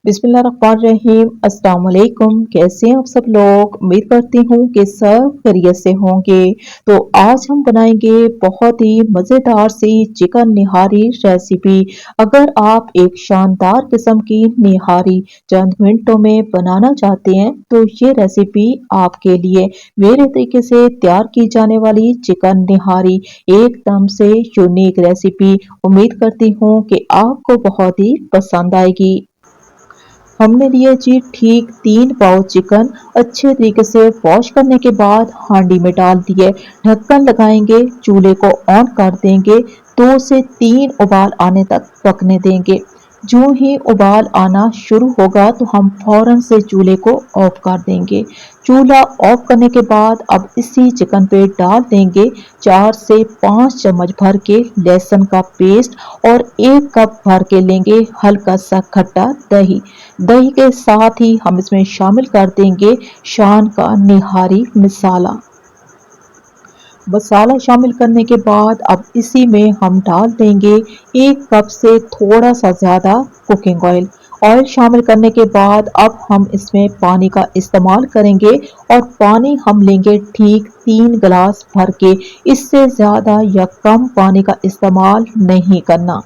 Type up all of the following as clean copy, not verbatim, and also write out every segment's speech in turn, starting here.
बिस्मिल्लाहिर्रहमानिर्रहीम। अस्सलाम वालेकुम। कैसे हैं आप सब लोग? उम्मीद करती हूँ कि सब खैरियत से होंगे। तो आज हम बनाएंगे बहुत ही मज़ेदार सी चिकन निहारी रेसिपी। अगर आप एक शानदार किस्म की निहारी चंद मिनटों में बनाना चाहते हैं तो ये रेसिपी आपके लिए। मेरे तरीके से तैयार की जाने वाली चिकन निहारी एकदम से यूनिक रेसिपी। उम्मीद करती हूँ कि आपको बहुत ही पसंद आएगी। हमने लिए जी ठीक 3 पाव चिकन। अच्छे तरीके से वॉश करने के बाद हांडी में डाल दिए। ढक्कन लगाएंगे, चूल्हे को ऑन कर देंगे, 2 से 3 उबाल आने तक पकने देंगे। जो ही उबाल आना शुरू होगा तो हम फौरन से चूल्हे को ऑफ कर देंगे। चूल्हा ऑफ करने के बाद अब इसी चिकन पे डाल देंगे 4 से 5 चम्मच भर के लहसुन का पेस्ट और 1 कप भर के लेंगे हल्का सा खट्टा दही। दही के साथ ही हम इसमें शामिल कर देंगे शान का निहारी मसाला। मसाला शामिल करने के बाद अब इसी में हम डाल देंगे 1 कप से थोड़ा सा ज़्यादा कुकिंग ऑयल। ऑयल शामिल करने के बाद अब हम इसमें पानी का इस्तेमाल करेंगे और पानी हम लेंगे ठीक 3 गिलास भर के। इससे ज़्यादा या कम पानी का इस्तेमाल नहीं करना।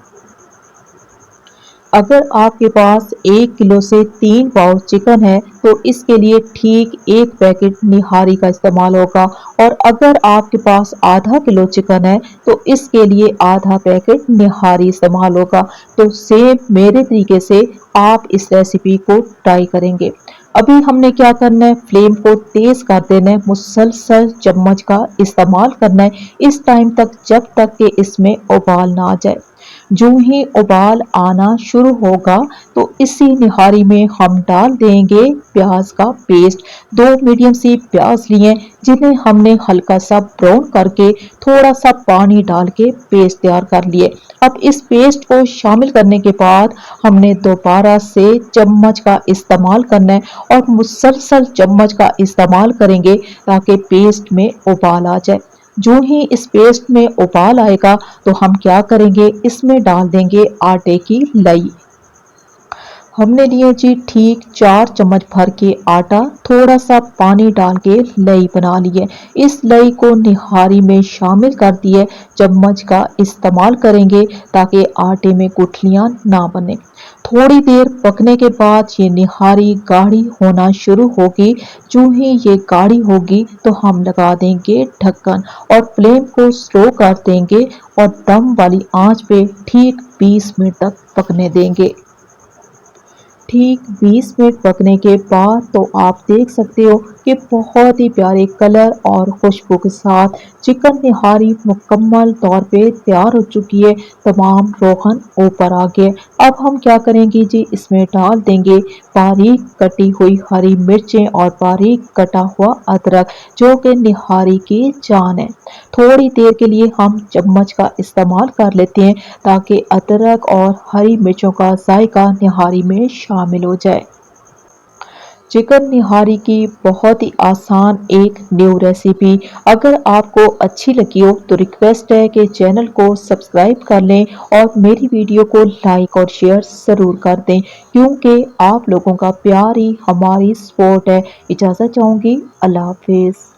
अगर आपके पास 1 किलो से 3 पाव चिकन है तो इसके लिए ठीक 1 पैकेट निहारी का इस्तेमाल होगा, और अगर आपके पास आधा किलो चिकन है तो इसके लिए आधा पैकेट निहारी इस्तेमाल होगा। तो सेम मेरे तरीके से आप इस रेसिपी को ट्राई करेंगे। अभी हमने क्या करना है, फ्लेम को तेज कर देना है, मुसलसल चम्मच का इस्तेमाल करना है इस टाइम तक जब तक कि इसमें उबाल ना आ जाए। जो ही उबाल आना शुरू होगा तो इसी निहारी में हम डाल देंगे प्याज का पेस्ट। 2 मीडियम सी प्याज लिए जिन्हें हमने हल्का सा ब्राउन करके थोड़ा सा पानी डाल के पेस्ट तैयार कर लिए। अब इस पेस्ट को शामिल करने के बाद हमने दोबारा से चम्मच का इस्तेमाल करना है और मुसलसल चम्मच का इस्तेमाल करेंगे ताकि पेस्ट में उबाल आ जाए। जो ही इस पेस्ट में उबाल आएगा तो हम क्या करेंगे, इसमें डाल देंगे आटे की लई। हमने लिए जी ठीक 4 चम्मच भर के आटा, थोड़ा सा पानी डाल के लई बना लिए। इस लई को निहारी में शामिल कर दिए। चम्मच का इस्तेमाल करेंगे ताकि आटे में गुठलियां ना बने। थोड़ी देर पकने के बाद ये निहारी गाढ़ी होना शुरू होगी। जो ही ये गाढ़ी होगी तो हम लगा देंगे ढक्कन और फ्लेम को स्लो कर देंगे और दम वाली आंच पे ठीक 20 मिनट तक पकने देंगे। ठीक 20 मिनट पकने के बाद तो आप देख सकते हो कि बहुत ही प्यारे कलर और खुशबू के साथ चिकन निहारी मुकम्मल तौर पे तैयार हो चुकी है। तमाम रोगन ऊपर आ गए। अब हम क्या करेंगे जी, इसमें डाल देंगे बारीक कटी हुई हरी मिर्चें और बारीक कटा हुआ अदरक जो कि निहारी की जान है। थोड़ी देर के लिए हम चम्मच का इस्तेमाल कर लेते हैं ताकि अदरक और हरी मिर्चों का जायका निहारी में शामिल हो जाए। चिकन निहारी की बहुत ही आसान एक न्यू रेसिपी। अगर आपको अच्छी लगी हो तो रिक्वेस्ट है कि चैनल को सब्सक्राइब कर लें और मेरी वीडियो को लाइक और शेयर ज़रूर कर दें, क्योंकि आप लोगों का प्यार ही हमारी सपोर्ट है। इजाज़त चाहूँगी। अल्लाह हाफिज़।